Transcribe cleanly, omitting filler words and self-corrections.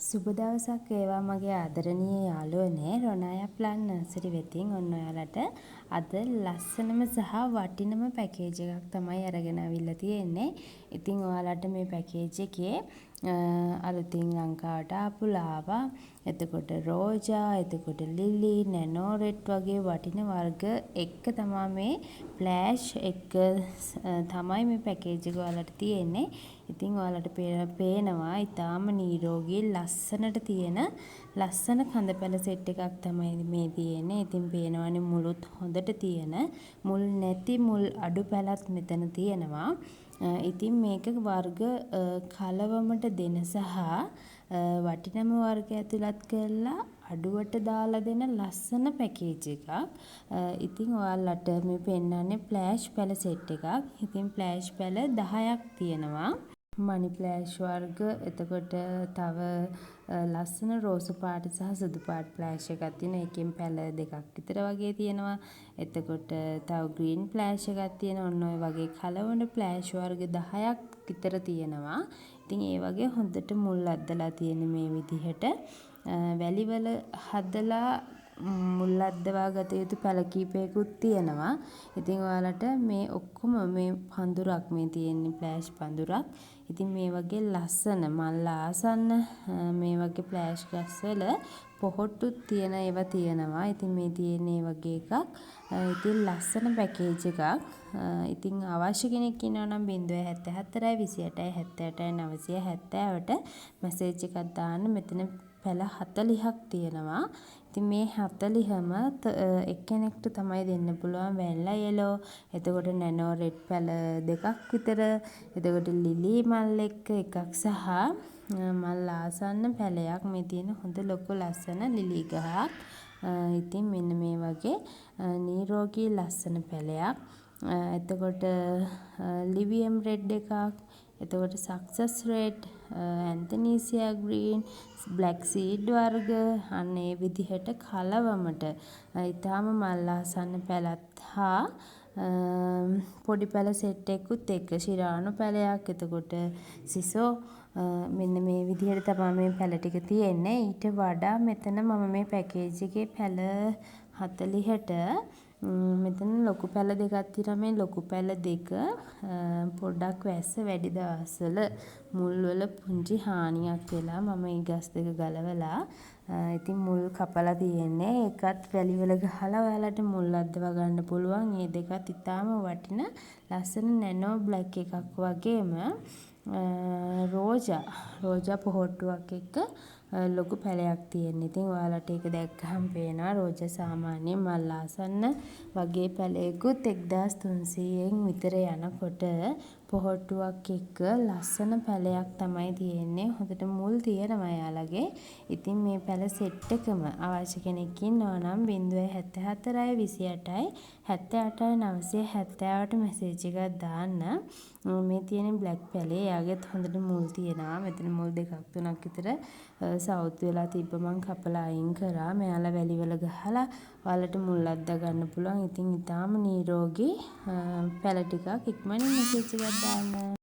සුබ දවසක් වේවා මගේ ආදරණීය යාළුවනේ රොනායා ප්ලාන් නර්සරි වෙතින් ඔන්න ඔයාලට අද ලස්සනම සහ වටිනම පැකේජ් එකක් තමයි අරගෙන අවිල්ලා තියෙන්නේ. ඉතින් ඔයාලට මේ පැකේජ් එකේ අලුතින් ලංකාවට ආපු ලාවා, එතකොට රෝජා, එතකොට ලිලි, නැනෝ රෙඩ් වගේ වටින වර්ග එක්ක තමයි මේ ෆ්ලෑෂ් එක තමයි මේ පැකේජ් එක ඔයාලට තියෙන්නේ. ඉතින් ඔයාලට පේනවා ඊටාම නිරෝගී ලස්සනට තියෙන ලස්සන කඳපැල සෙට් එකක් තමයි මේ තියෙන්නේ. ඉතින් පේනවනේ මුළුත් හොඳට තියෙන මුල් නැති මුල් අඩු පැලත් මෙතන තියෙනවා. ඉතින් මේක වර්ග කලවමට දෙන සහ වටිනම වර්ග ඇතුළත් කරලා අඩුවට දාලා දෙන ලස්සන පැකේජ් එකක්. ඉතින් ඔයාලට මේ පෙන්නන්නේ ෆ්ලෑෂ් පැල සෙට් එකක්. ඉතින් ෆ්ලෑෂ් පැල 10ක් තියෙනවා. මනි ෆ්ලෑෂ් වර්ග, එතකොට තව ලස්සන රෝස පාට සහ සුදු පාට ෆ්ලෑෂ් එකක් තියෙනවා. එකෙන් පැල දෙකක් විතර වගේ තියෙනවා. එතකොට තව ග්‍රීන් ෆ්ලෑෂ් එකක් තියෙනවා. ඔන්න ඔය වගේ කලවන ෆ්ලෑෂ් වර්ග 10ක් විතර තියෙනවා. ඉතින් ඒ වගේ හොඳට මුල් අද්දලා තියෙන මේ විදිහට වැලිවල හදලා මුල් අද්දවා ගත යුතු පැල කීපයකුත් තියෙනවා. ඉතින් ඔයාලට මේ ඔක්කොම මේ පඳුරක් මේ තියෙන්නේ ෆ්ලෑෂ් පඳුරක්. ඉතින් මේ වගේ ලස්සන මල් ආසන්න මේ වගේ ෆ්ලෑෂ් ගස්වල පොහොට්ටුත් තියෙන ඒවා තියෙනවා. ඉතින් මේ තියෙන ඒ වගේ එකක්. ඉතින් ලස්සන පැකේජ් එකක්. ඉතින් අවශ්‍ය කෙනෙක් ඉන්නවා නම් 074 28 78 970ට මැසේජ් එකක් දාන්න. මෙතන පැල 40ක් තියෙනවා. ඉතින් මේ 40ම එක්කෙනෙක්ට තමයි දෙන්න පුළුවන්. වැල්ලා යෙලෝ, එතකොට නැනෝ රෙඩ් පැල දෙකක් විතර, එතකොට ලිලි මල් එක්ක එකක් සහ මල් ආසන්න පැලයක්. මේ තියෙන හොඳ ලොකු ලස්සන ලිලි ගහක්. ඉතින් මෙන්න මේ වගේ නිරෝගී ලස්සන පැලයක්. එතකොට ලිවියම් රෙඩ් එකක්, එතකොට සක්සස් රෙඩ්, ඇන්තනීසියා ග්‍රීන්, බ්ලැක් සීඩ් වර්ග අන්න ඒ විදිහට කලවමට ඊටාම මල් ආසන්න පැලත් හා පොඩි පැල සෙට් එකකුත් එක්ක ශිරාණු පැලයක්, එතකොට සිසෝ මෙන්න මේ විදිහට තමයි මේ පැල ටික තියෙන්නේ. ඊට වඩා මෙතන මම මේ පැකේජ් එකේ පැල 40ට මෙතන ලොකු පැල දෙකක් තියෙනවා. මේ ලොකු පැල දෙක පොඩ්ඩක් වැස්ස වැඩි දවස්වල මුල්වල පුංචි හානියක් වෙලා මම මේ ගස් දෙක ගලවලා ඉතින් මුල් කපලා තියෙන්නේ. ඒකත් වැලිවල ගහලා ඔයාලට මුල් අද්දවා ගන්න පුළුවන්. මේ දෙකත් ඉතාම වටින ලස්සන නැනෝ බ්ලැක් එකක් වගේම රෝජා පොහොට්ටුවක් එක්ක ලොකු පැලයක් තියෙන. ඉතින් ඔයාලට ඒක දැක්කහම පේනවා රෝජා සාමාන්‍ය මල් ආසන්න වගේ පැලයකුත් 1300න් විතර යනකොට පොහොට්ටුවක් එක්ක ලස්සන පැලයක් තමයි තියෙන්නේ. හොඳට මුල් තියෙනවා යාළගේ. ඉතින් මේ පැල සෙට් එකම අවශ්‍ය කෙනෙක් ඉන්නවා නම් 074 28 78 970ට මැසේජ් එකක් දාන්න. මේ තියෙන බ්ලැක් පැලේ යාගෙත් හොඳට මුල් තියෙනවා. මෙතන මුල් දෙකක් තුනක් විතර සවුත් වෙලා තිබ්බ මං කපලා අයින් කරා. මෙයාලා වැලිවල ගහලා ඔයාලට මුල් අද්දා ගන්න පුළුවන්. ඉතින් ඊටාම නිරෝගී පැල ටිකක් ඉක්මනින් මැසේජ් එකක් දාන්න.